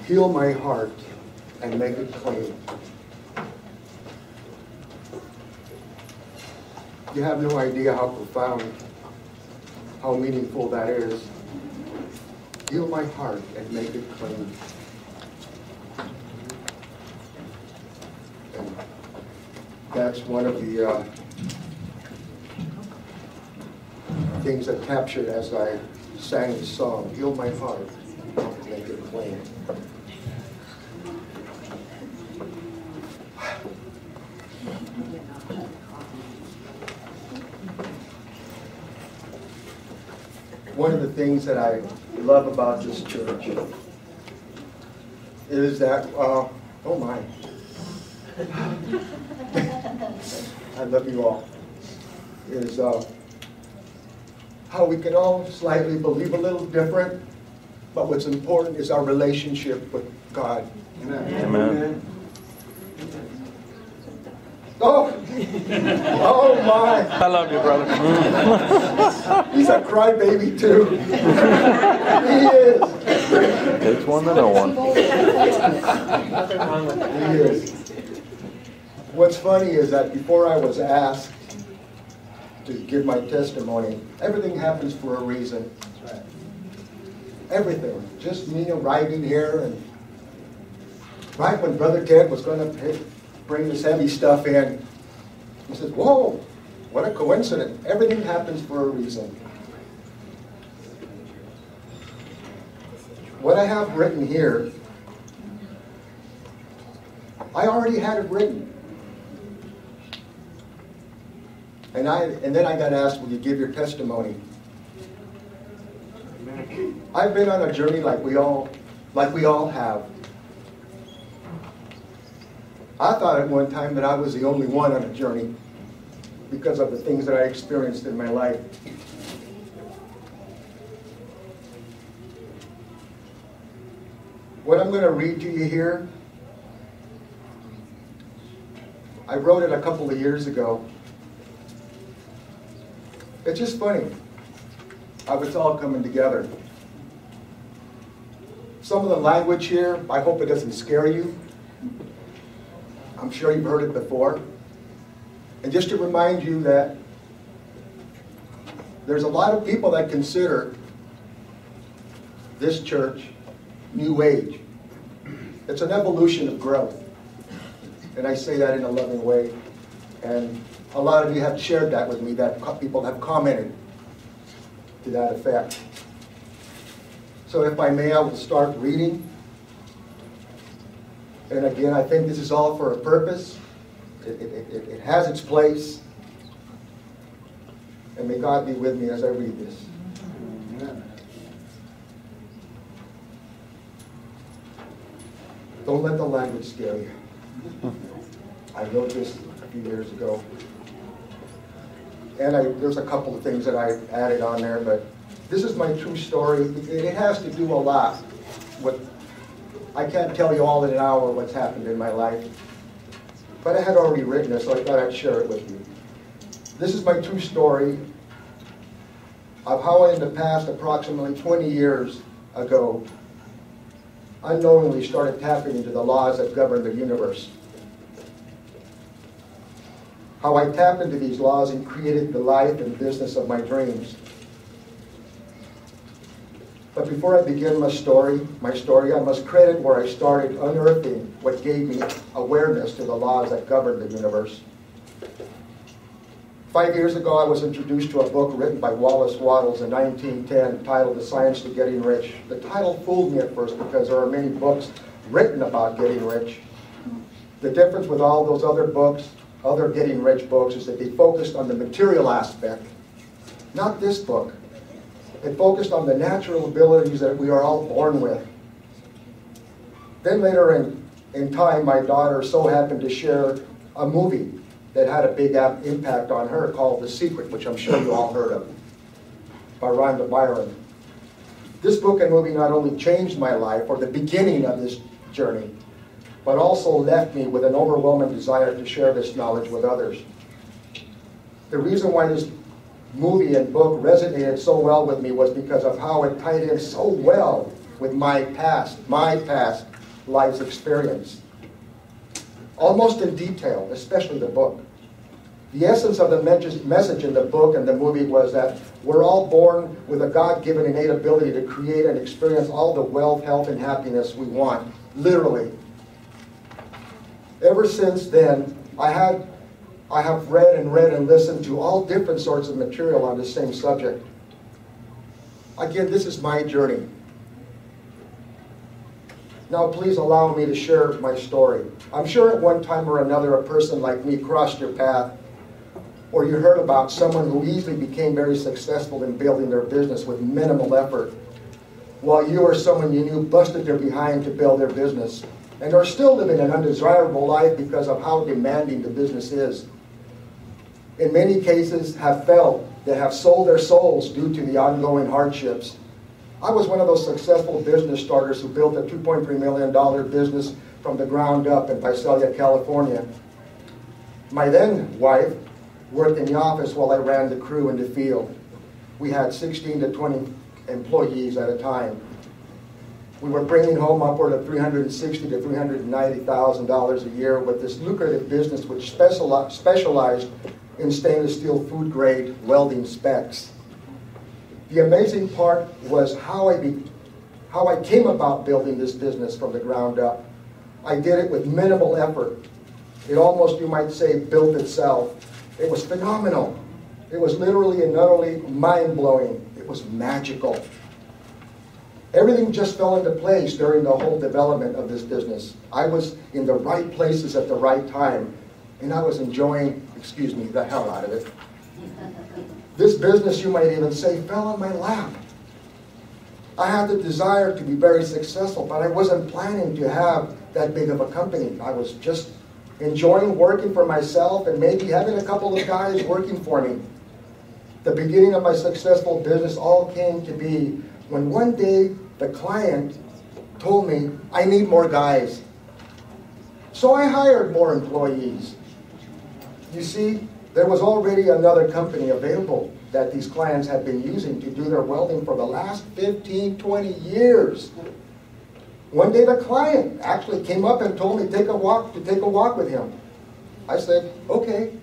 Heal my heart and make it clean. You have no idea how profound, how meaningful that is. Heal my heart and make it clean. And that's one of the things that captured as I sang the song, Heal my heart and make it clean. One of the things that I love about this church is that, oh my, I love you all, is how we can all slightly believe a little different, but what's important is our relationship with God. Amen. Amen. Oh, oh my. I love you, brother. He's a crybaby too. He is. It's one to know one. He is. What's funny is that before I was asked to give my testimony, everything happens for a reason. Everything. Just me arriving here, and right when Brother Ted was going to bring this heavy stuff in, he says, whoa, what a coincidence. Everything happens for a reason. What I have written here, I already had it written. And then I got asked, will you give your testimony? I've been on a journey like we all have. I thought at one time that I was the only one on a journey because of the things that I experienced in my life. What I'm going to read to you here, I wrote it a couple of years ago. It's just funny how it's all coming together. Some of the language here, I hope it doesn't scare you. I'm sure you've heard it before. And just to remind you that there's a lot of people that consider this church New Age. It's an evolution of growth. And I say that in a loving way. And a lot of you have shared that with me, that people have commented to that effect. So if I may, I will start reading. And again, I think this is all for a purpose. It has its place. And may God be with me as I read this. Amen. Don't let the language scare you. I wrote this a few years ago. And there's a couple of things that I added on there, but this is my true story. It has to do a lot with, I can't tell you all in an hour what's happened in my life, but I had already written it, so I thought I'd share it with you. This is my true story of how in the past, approximately 20 years ago, unknowingly started tapping into the laws that govern the universe. How I tapped into these laws and created the life and business of my dreams. But before I begin my story, I must credit where I started unearthing what gave me awareness to the laws that govern the universe. 5 years ago, I was introduced to a book written by Wallace Wattles in 1910 titled The Science to Getting Rich. The title fooled me at first because there are many books written about getting rich. The difference with all those other books, other getting rich books, is that they focused on the material aspect. Not this book. It focused on the natural abilities that we are all born with. Then later in time, my daughter so happened to share a movie that had a big impact on her called The Secret, which I'm sure you all heard of, by Rhonda Byron. This book and movie not only changed my life, or the beginning of this journey, but also left me with an overwhelming desire to share this knowledge with others. The reason why this movie and book resonated so well with me was because of how it tied in so well with my past life's experience. Almost in detail, especially the book. The essence of the message in the book and the movie was that we're all born with a God-given innate ability to create and experience all the wealth, health, and happiness we want, literally. Ever since then, I have read and listened to all different sorts of material on the same subject. Again, this is my journey. Now, please allow me to share my story. I'm sure at one time or another, a person like me crossed your path, or you heard about someone who easily became very successful in building their business with minimal effort, while you or someone you knew busted their behind to build their business, and are still living an undesirable life because of how demanding the business is. In many cases, have felt they have sold their souls due to the ongoing hardships. I was one of those successful business starters who built a $2.3 million business from the ground up in Visalia, California. My then wife worked in the office while I ran the crew in the field. We had 16 to 20 employees at a time. We were bringing home upward of $360,000 to $390,000 a year with this lucrative business which specialized in stainless steel food grade welding specs. The amazing part was how I came about building this business from the ground up. I did it with minimal effort. It almost, you might say, built itself. It was phenomenal. It was literally and not only mind-blowing, it was magical. Everything just fell into place during the whole development of this business. I was in the right places at the right time, and I was enjoying, the hell out of it. This business, you might even say, fell on my lap. I had the desire to be very successful, but I wasn't planning to have that big of a company. I was just enjoying working for myself and maybe having a couple of guys working for me. The beginning of my successful business all came to be when one day the client told me, I need more guys. So I hired more employees. You see, there was already another company available that these clients had been using to do their welding for the last 15, 20 years. One day the client actually came up and told me to take a walk with him. I said, okay.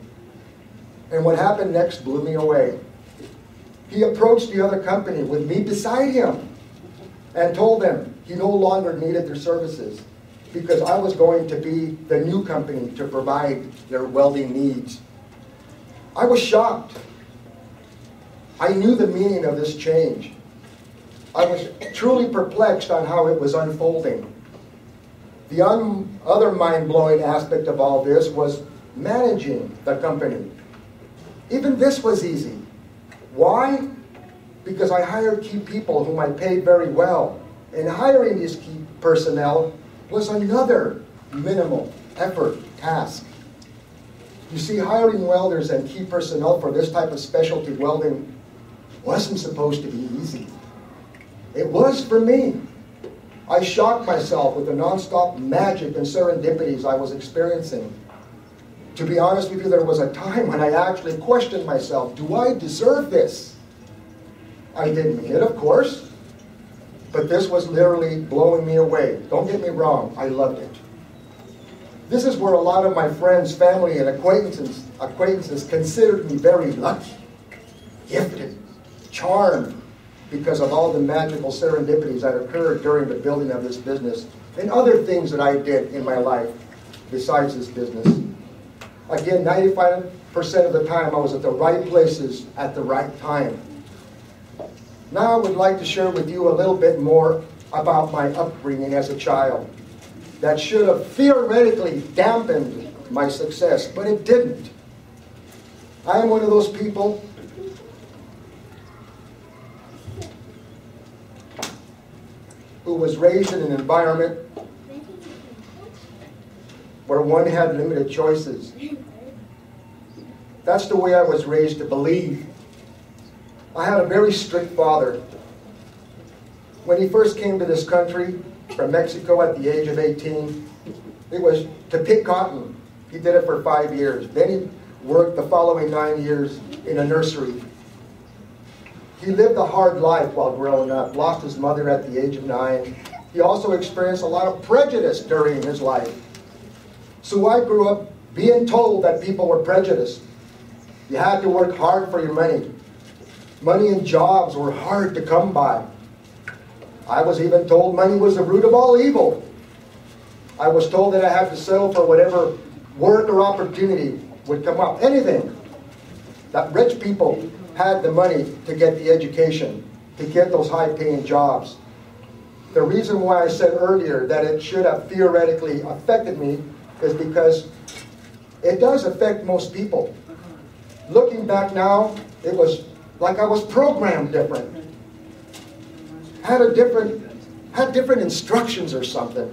And what happened next blew me away. He approached the other company with me beside him and told them he no longer needed their services because I was going to be the new company to provide their welding needs. I was shocked. I knew the meaning of this change. I was truly perplexed on how it was unfolding. The other mind-blowing aspect of all this was managing the company. Even this was easy. Why? Because I hired key people whom I paid very well. And hiring these key personnel was another minimal effort task. You see, hiring welders and key personnel for this type of specialty welding wasn't supposed to be easy. It was for me. I shocked myself with the nonstop magic and serendipities I was experiencing. To be honest with you, there was a time when I actually questioned myself, do I deserve this? I didn't mean it, of course, but this was literally blowing me away. Don't get me wrong, I loved it. This is where a lot of my friends, family, and acquaintances considered me very lucky, gifted, charmed, because of all the magical serendipities that occurred during the building of this business and other things that I did in my life besides this business. Again, 95% of the time I was at the right places at the right time. Now I would like to share with you a little bit more about my upbringing as a child. That should have theoretically dampened my success, but it didn't. I am one of those people who was raised in an environment where one had limited choices. That's the way I was raised to believe. I had a very strict father. When he first came to this country from Mexico at the age of 18, it was to pick cotton. He did it for 5 years. Then he worked the following 9 years in a nursery. He lived a hard life while growing up, lost his mother at the age of 9. He also experienced a lot of prejudice during his life. So I grew up being told that people were prejudiced. You had to work hard for your money. Money and jobs were hard to come by. I was even told money was the root of all evil. I was told that I had to settle for whatever work or opportunity would come up. Anything. That rich people had the money to get the education, to get those high-paying jobs. The reason why I said earlier that it should have theoretically affected me is because it does affect most people. Looking back now, it was like I was programmed different. Had different instructions or something.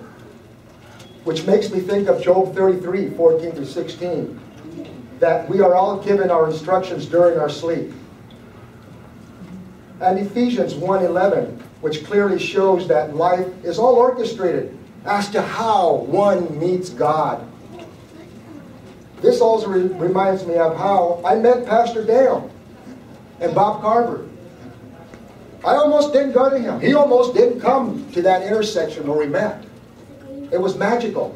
Which makes me think of Job 33, 14 through 16. That we are all given our instructions during our sleep. And Ephesians 1:11, which clearly shows that life is all orchestrated as to how one meets God. This also reminds me of how I met Pastor Dale and Bob Carver. I almost didn't go to him. He almost didn't come to that intersection where we met. It was magical.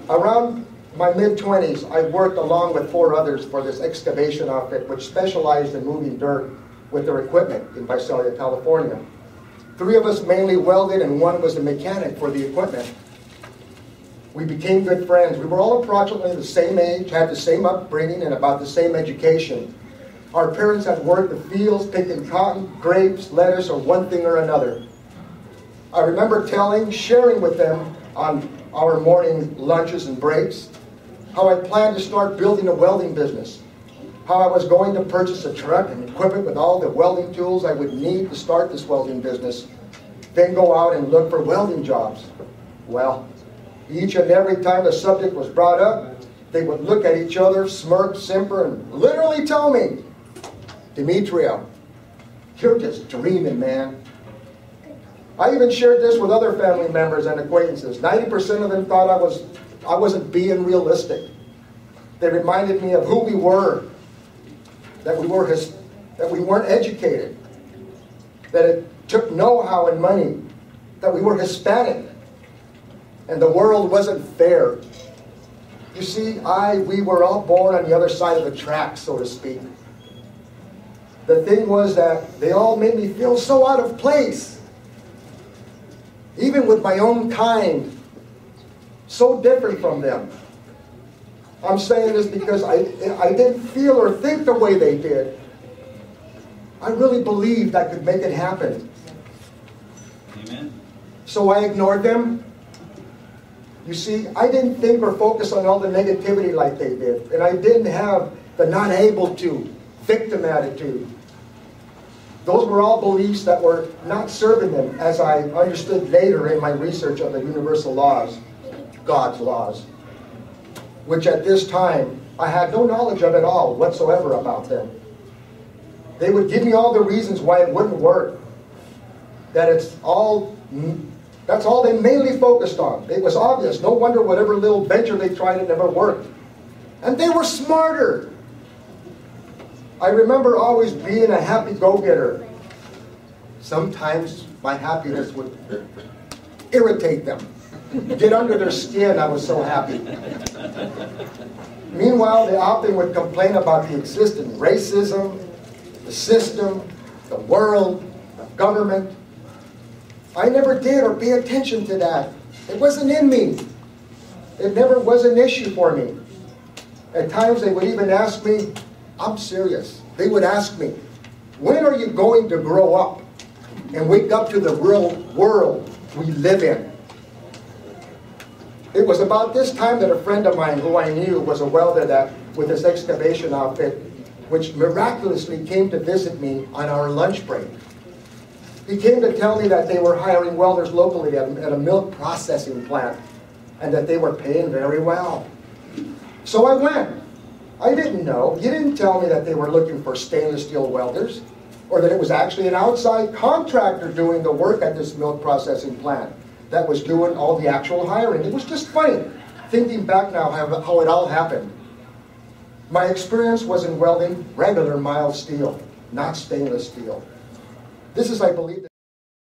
Around my mid-20s, I worked along with 4 others for this excavation outfit which specialized in moving dirt with their equipment in Visalia, California. 3 of us mainly welded and 1 was the mechanic for the equipment. We became good friends. We were all approximately the same age, had the same upbringing, and about the same education. Our parents had worked the fields, picking cotton, grapes, lettuce, or one thing or another. I remember sharing with them on our morning lunches and breaks, how I planned to start building a welding business, how I was going to purchase a truck and equipment with all the welding tools I would need to start this welding business, then go out and look for welding jobs. Well, each and every time the subject was brought up, they would look at each other, smirk, simper, and literally tell me, "Demetrio, you're just dreaming, man." I even shared this with other family members and acquaintances. 90% of them thought I wasn't being realistic. They reminded me of who we were, that we weren't educated, that it took know-how and money, that we were Hispanic, and the world wasn't fair. You see, we were all born on the other side of the tracks, so to speak. The thing was that they all made me feel so out of place. Even with my own kind, so different from them. I'm saying this because I didn't feel or think the way they did. I really believed I could make it happen. Amen. So I ignored them. You see, I didn't think or focus on all the negativity like they did. And I didn't have the not able to, victim attitude. Those were all beliefs that were not serving them, as I understood later in my research of the universal laws, God's laws, which at this time I had no knowledge of at all whatsoever about them. They would give me all the reasons why it wouldn't work, that's all they mainly focused on. It was obvious. No wonder whatever little venture they tried, it never worked. And they were smarter. I remember always being a happy go-getter. Sometimes my happiness would irritate them. Get under their skin, I was so happy. Meanwhile, they often would complain about the existing racism, the system, the world, the government. I never did or pay attention to that. It wasn't in me. It never was an issue for me. At times they would even ask me, I'm serious. They would ask me, when are you going to grow up and wake up to the real world we live in? It was about this time that a friend of mine who I knew was a welder with this excavation outfit, which miraculously came to visit me on our lunch break. He came to tell me that they were hiring welders locally at a milk processing plant and that they were paying very well. So I went. I didn't know. He didn't tell me that they were looking for stainless steel welders or that it was actually an outside contractor doing the work at this milk processing plant that was doing all the actual hiring. It was just funny, thinking back now how it all happened. My experience was in welding regular mild steel, not stainless steel. This is, I believe,